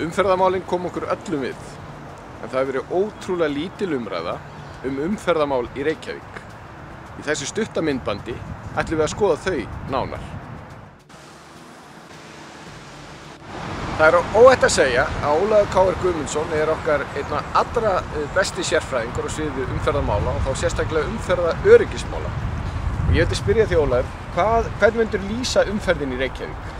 Umferðarmálin kom okkur öllum við, en það hefur verið ótrúlega lítil umræða umferðarmál í Reykjavík. Í þessu stutta myndbandi ætlum við að skoða þau nánar. Það er óhætt að segja að Ólafur K.R. Guðmundsson er okkar einn allra besti sérfræðingur á sviði umferðarmála og þá sérstaklega umferðaröryggismála. Ég vildi spyrja þig, Ólafur, hvernig myndir lýsa umferðin í Reykjavík?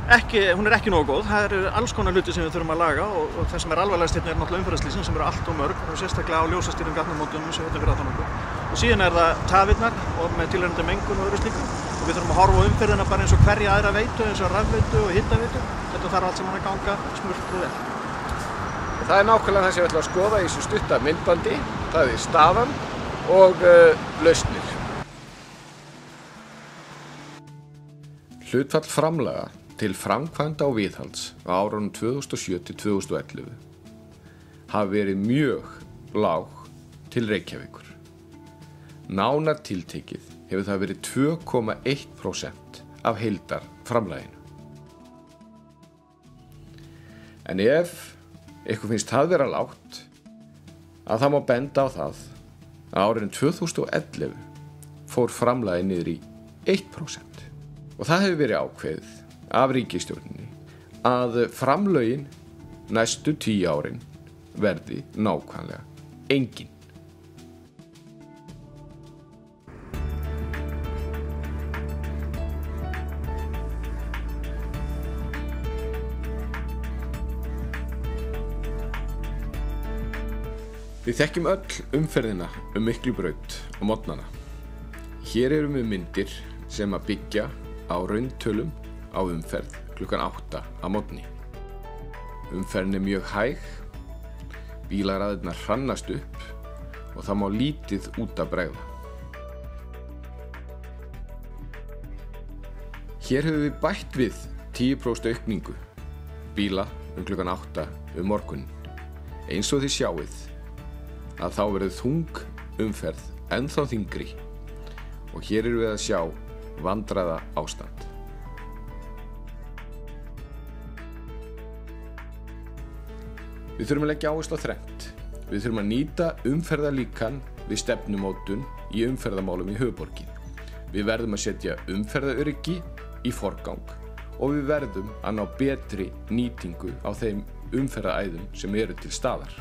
Hún er ekki nógu góð. Það eru alls konar hluti sem við þurfum að laga og það sem er alvarlegast hérna er náttúrulega umferðarslýsin sem eru allt og mörg og sérstaklega á ljósastýrum gatnamótum sem hérna fyrir aftan okkur. Og síðan er það tafirnar og með tilheyrandi mengun og öðru slíku. Og við þurfum að horfa á umferðina bara eins og hverja aðra veitu, eins og rafveitu og hitaveitu. Þetta þarf allt saman að ganga smurt og vel. Það er nákvæmlega það sem við ætlum að skoða í þessu stutta myndbandi. Það er staðan og lausnir. Hlutfall framlaga til framkvæmda og viðhalds á árunum 2007 til 2011 hafi verið mjög lág til Reykjavíkur. Nánar tiltekið hefur það verið 2,1% af heildarframlaginu. En ef ykkur finnst það vera lágt, að það má benda á það að árinu 2011 fór framlagið niður í 1%. Og það hefur verið ákveðið af ríkisstjórninni að framlögin næstu 10 árin verði nákvæmlega engin. Við þekkjum öll umferðina Miklubraut á morgnana. Hér erum við myndir sem að byggja á rauntölum á umferð klukkan 8 að morgni. Umferðin er mjög hæg, bílaraðirnar hrannast upp og það má lítið út að bregða. Hér höfum við bætt við 10% aukningu bíla klukkan 8 morgunin. Eins og þið sjáið að þá verður þung umferð ennþá þyngri og hér erum við að sjá vandræða ástand. Við þurfum að leggja áherslu á þrennt. Við þurfum að nýta umferðarlíkan við stefnumótun í umferðarmálum í höfuðborginni. Við verðum að setja umferðaröryggi í forgang og við verðum að ná betri nýtingu á þeim umferðaræðum sem eru til staðar.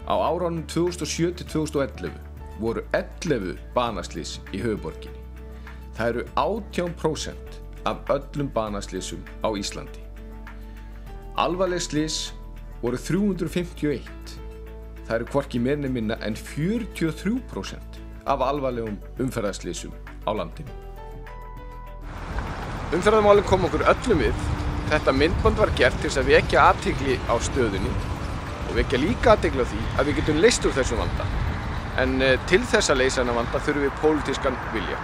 Á árunum 2007 til 2011 voru 11 banaslys í höfuðborginni. Það eru 18% af öllum banaslysum á Íslandi. Alvarleg slys voru 351. Það eru hvorki meira né minna en 43% af alvarlegum umferðarslysum á landinu. Umferðarmálin kom okkur öllum við. Þetta myndband var gert til þess að vekja athygli á stöðunni og vekja líka athygli á því að við getum leyst úr þessum vanda. En til þess að leysa þennan vanda þurfum við pólitískan vilja.